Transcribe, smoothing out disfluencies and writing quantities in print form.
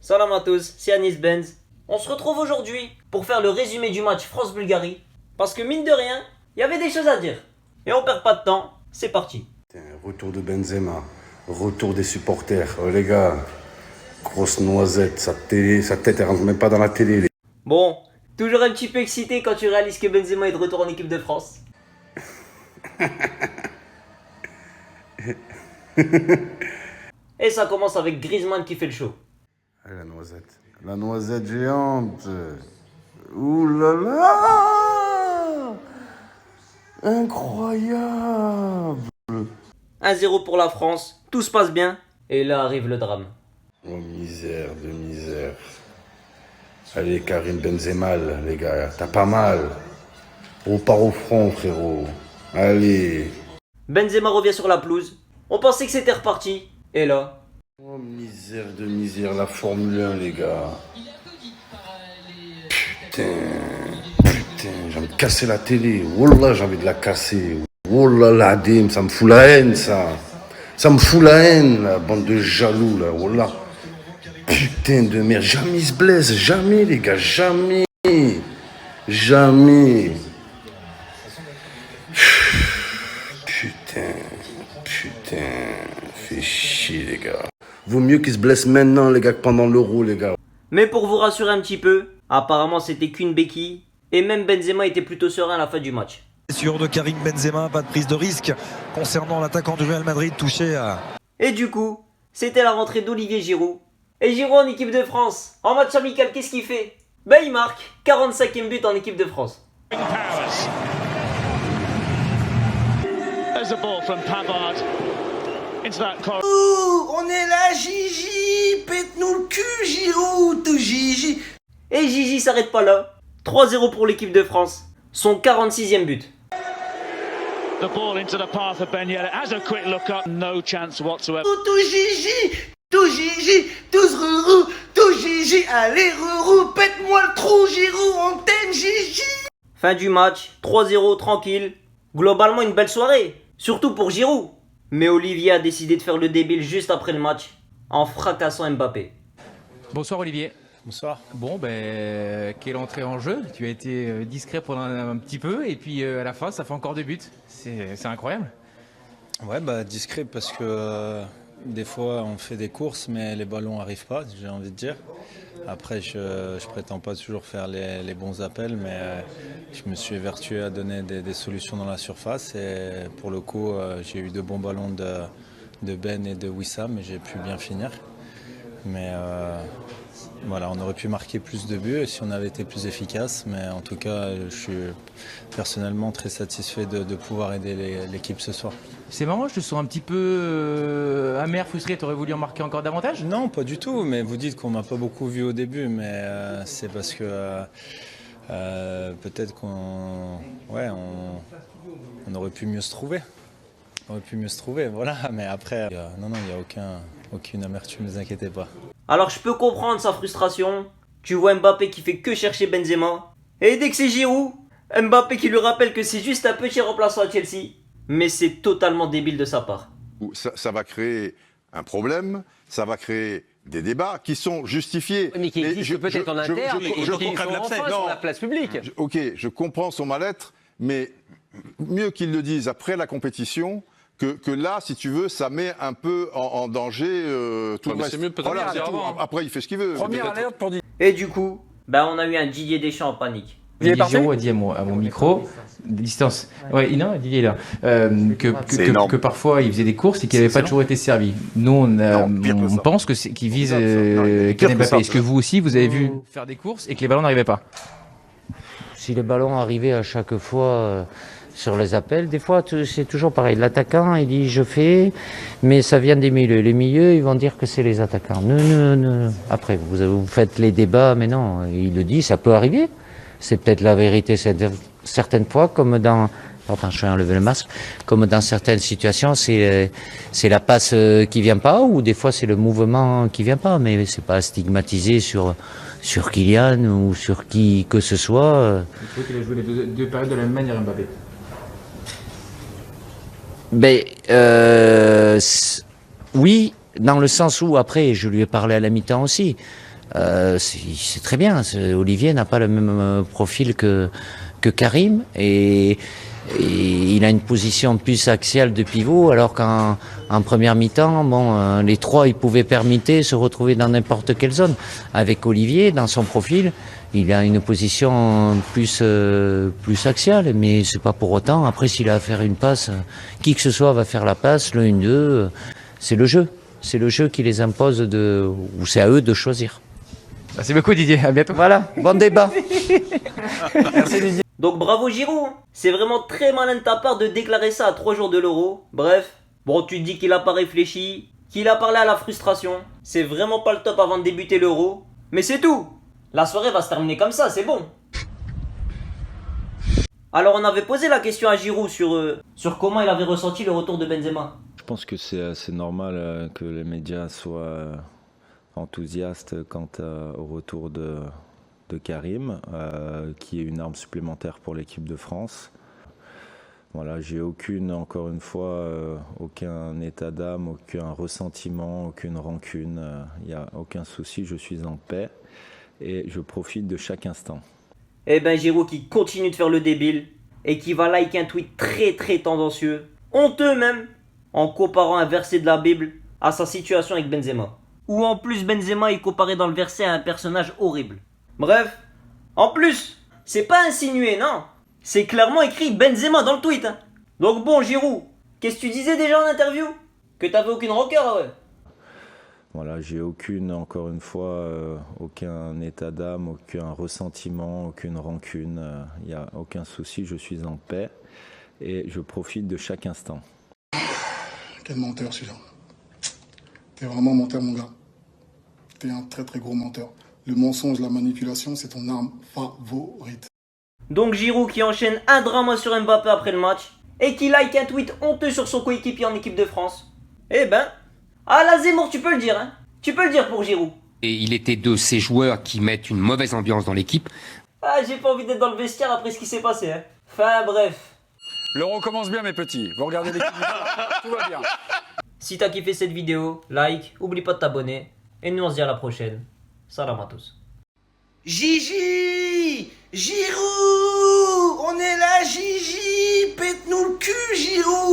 Salam à tous, c'est Anis Benz. On se retrouve aujourd'hui pour faire le résumé du match France-Bulgarie. Parce que mine de rien, il y avait des choses à dire. Et on perd pas de temps, c'est parti. Retour de Benzema, retour des supporters. Oh les gars, grosse noisette, sa tête elle rentre même pas dans la télé. Bon, toujours un petit peu excité quand tu réalises que Benzema est de retour en équipe de France. Et ça commence avec Griezmann qui fait le show. Allez, la noisette géante. Ouh là là, incroyable. 1-0 pour la France, tout se passe bien. Et là arrive le drame. Oh misère de misère. Allez Karim Benzema, les gars, t'as pas mal. On part au front, frérot. Allez. Benzema revient sur la pelouse. On pensait que c'était reparti. Et là... Oh misère de misère, la Formule 1, les gars. Putain, j'ai envie de casser la télé. Wallah, j'ai envie de la casser. Wallah, l'adem, ça me fout la haine, ça. Ça me fout la haine, la bande de jaloux, là. Wallah. Putain de merde, jamais ils se blessent, jamais, les gars, jamais. Jamais. Putain, fait chier, les gars. Vaut mieux qu'ils se blessent maintenant, les gars, que pendant l'Euro, les gars. Mais pour vous rassurer un petit peu, apparemment c'était qu'une béquille. Et même Benzema était plutôt serein à la fin du match. Sûr de Karim Benzema, pas de prise de risque concernant l'attaquant du Real Madrid touché à... Et du coup, c'était la rentrée d'Olivier Giroud. Et Giroud en équipe de France. En match amical, qu'est-ce qu'il fait? Ben il marque 45e but en équipe de France. There's a ball from Pavard into that corner. On est là, Gigi. Pète-nous le cul, Giroud, Gigi. Et Gigi s'arrête pas là. 3-0 pour l'équipe de France. Son 46e but. The ball into the path of Ben Yedder. Has a quick look up. No chance whatsoever. Tout Gigi, tous Rourou, tout Gigi. Allez, Rourou, pète-moi le trou, Giroud, on t'aime, Gigi. Fin du match, 3-0 tranquille. Globalement une belle soirée. Surtout pour Giroud. Mais Olivier a décidé de faire le débile juste après le match. En fracassant Mbappé. Bonsoir Olivier. Bonsoir. Bon, quelle entrée en jeu. Tu as été discret pendant un petit peu et puis à la fin, ça fait encore 2 buts. C'est incroyable. Ouais, discret parce que des fois on fait des courses mais les ballons n'arrivent pas, j'ai envie de dire. Après, je prétends pas toujours faire les bons appels, mais je me suis évertué à donner des solutions dans la surface et pour le coup, j'ai eu de bons ballons de Ben et de Wissam et j'ai pu bien finir. Mais voilà, on aurait pu marquer plus de buts si on avait été plus efficace, mais en tout cas, je suis personnellement très satisfait de pouvoir aider l'équipe ce soir. C'est marrant, je te sens un petit peu amer, frustré. Tu aurais voulu en marquer encore davantage? Non, pas du tout, mais vous dites qu'on m'a pas beaucoup vu au début, mais c'est parce que peut-être qu'on aurait pu mieux se trouver. Voilà, mais après, non, il n'y a aucune amertume, ne vous inquiétez pas. Alors je peux comprendre sa frustration. Tu vois Mbappé qui fait que chercher Benzema. Et dès que c'est Giroud, Mbappé qui lui rappelle que c'est juste un petit remplaçant à Chelsea. Mais c'est totalement débile de sa part. Ça va créer un problème, ça va créer des débats qui sont justifiés. Mais qui existent peut-être en interne et qui sont enfin sur la place publique. Ok, je comprends son mal-être, mais mieux qu'il le dise après la compétition que là, si tu veux, ça met un peu en danger tout le reste. C'est mieux peut-être voilà, après, il fait ce qu'il veut. Et du coup, on a eu un Didier Deschamps en panique. Didier Giroud a dit à mon micro, distance, ouais, non, Didier est là, que parfois il faisait des courses et qu'il n'avait pas toujours été servi. Nous, on pense qu'il vise Kylian Mbappé. Est-ce que vous aussi, vous avez vu faire des courses et que les ballons n'arrivaient pas? Si les ballons arrivaient à chaque fois sur les appels, des fois c'est toujours pareil. L'attaquant, il dit je fais, mais ça vient des milieux. Les milieux, ils vont dire que c'est les attaquants. Non. Après, vous faites les débats, mais non, il le dit, ça peut arriver. C'est peut-être la vérité certaines fois, comme dans... Pardon, je vais enlever le masque. Comme dans certaines situations, c'est la passe qui vient pas, ou des fois c'est le mouvement qui vient pas, mais c'est pas stigmatisé sur Kylian ou sur qui que ce soit. Il faut qu'il ait joué les deux périodes de la même manière, Mbappé. Oui, dans le sens où, après, je lui ai parlé à la mi-temps aussi. c'est très bien. Olivier n'a pas le même profil que Karim et il a une position plus axiale de pivot, alors qu'en première mi-temps, les trois, ils pouvaient permuter, se retrouver dans n'importe quelle zone. Avec Olivier, dans son profil, il a une position plus axiale, mais c'est pas pour autant. Après, s'il a à faire une passe, qui que ce soit va faire la passe, le 1-2, c'est le jeu. C'est le jeu qui les impose ou c'est à eux de choisir. Merci beaucoup Didier, à bientôt. Voilà, bon débat. Merci Didier. Donc bravo Giroud, c'est vraiment très malin de ta part de déclarer ça à 3 jours de l'Euro. Bref, bon tu te dis qu'il a pas réfléchi, qu'il a parlé à la frustration. C'est vraiment pas le top avant de débuter l'Euro. Mais c'est tout. La soirée va se terminer comme ça, c'est bon. Alors on avait posé la question à Giroud sur comment il avait ressenti le retour de Benzema. Je pense que c'est assez normal que les médias soient enthousiastes quant au retour de Karim, qui est une arme supplémentaire pour l'équipe de France. Voilà, j'ai encore une fois, aucun état d'âme, aucun ressentiment, aucune rancune. Il n'y a aucun souci, je suis en paix et je profite de chaque instant. Eh ben Giroud qui continue de faire le débile et qui va liker un tweet très très tendancieux, honteux même, en comparant un verset de la Bible à sa situation avec Benzema. Où en plus Benzema est comparé dans le verset à un personnage horrible. Bref, en plus, c'est pas insinué, non. C'est clairement écrit Benzema dans le tweet. Hein. Donc bon, Giroud, qu'est-ce que tu disais déjà en interview? Que t'avais aucune rancœur, ouais. Voilà, j'ai encore une fois, aucun état d'âme, aucun ressentiment, aucune rancune. Il n'y a aucun souci, je suis en paix et je profite de chaque instant. Quel menteur celui-là. T'es vraiment menteur, mon gars. T'es un très très gros menteur. Le mensonge, la manipulation, c'est ton arme favorite. Donc Giroud qui enchaîne un drama sur Mbappé après le match et qui like un tweet honteux sur son coéquipier en équipe de France. Eh ben, à la Zemmour, tu peux le dire, hein. Tu peux le dire pour Giroud. Et il était de ces joueurs qui mettent une mauvaise ambiance dans l'équipe. Ah, j'ai pas envie d'être dans le vestiaire après ce qui s'est passé, hein. Enfin bref. L'Euro commence bien mes petits. Vous regardez l'équipe, tout va bien. Si t'as kiffé cette vidéo, like, oublie pas de t'abonner. Et nous on se dit à la prochaine. Salam à tous. Gigi! Giroud! On est là, Gigi! Pète-nous le cul, Giroud!